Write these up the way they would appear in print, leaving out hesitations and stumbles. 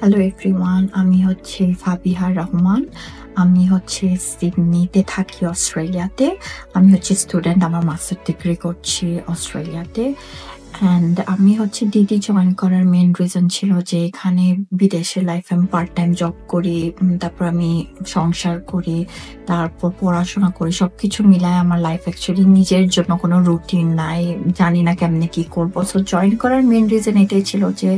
Hello everyone, আমি হচ্ছে ফাবিহা রহমান। আমি হচ্ছে সিডনিতে থাকি, অস্ট্রেলিয়াতে। আমি হচ্ছে স্টুডেন্ট, আমার মাস্টার ডিগ্রি করছি অস্ট্রেলিয়াতে। অ্যান্ড আমি হচ্ছে ডিডি জয়েন করার মেন রিজন ছিল যে এখানে বিদেশে লাইফ আমি পার্ট টাইম জব করি, তারপর আমি সংসার করি, তারপর পড়াশোনা করি, সবকিছু মিলায় আমার লাইফ অ্যাকচুয়ালি নিজের জন্য কোনো রুটিন নাই, জানি না কেমনে কি করবো। সো জয়েন করার মেন রিজন এটাই ছিল যে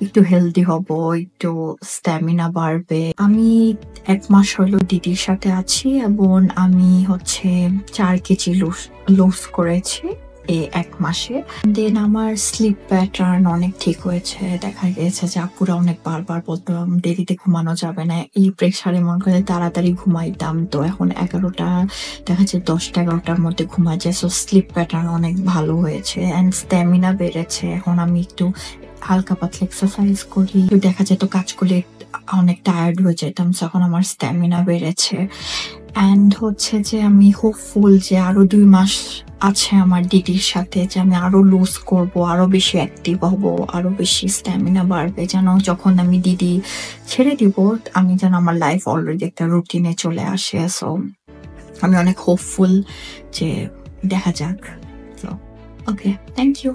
একটু হেলদি হব, একটু স্ট্যামিনা বাড়বে। আমি 1 মাস হলো দিদির সাথে আছি এবং আমি হচ্ছে 4 কেজি লুজ করেছি এই 1 মাসে। দেন আমার স্লিপ প্যাটার্ন অনেক ঠিক হয়েছে। দেখা গেছে যে আপুরা অনেক বারবার বলতো দেরিতে ঘুমানো যাবে না, এই প্রেশারে মনে করে তাড়াতাড়ি ঘুমাইতাম, তো এখন 11টা, দেখা যাচ্ছে 10টা-11টার মধ্যে ঘুমায় যায়। সো স্লিপ প্যাটার্ন অনেক ভালো হয়েছে অ্যান্ড স্ট্যামিনা বেড়েছে। এখন আমি একটু হালকা পাতলা এক্সারসাইজ করি, দেখা যেত কাজ করলে অনেক টায়ার্ড হয়ে যেতাম, এখন আমার স্ট্যামিনা বেড়েছে। অ্যান্ড হচ্ছে যে আমি হোপফুল যে আরো 2 মাস আছে আমার দিদির সাথে, যে আমি আরো লুজ করব, আরো বেশি অ্যাক্টিভ হব, আরো বেশি স্ট্যামিনা বাড়বে, যেন যখন আমি দিদি ছেড়ে দিব আমি যেন আমার লাইফ অলরেডি একটা রুটিনে চলে আসে। সো আমি অনেক হোপফুল যে দেখা যাক। তো ওকে, থ্যাংক ইউ।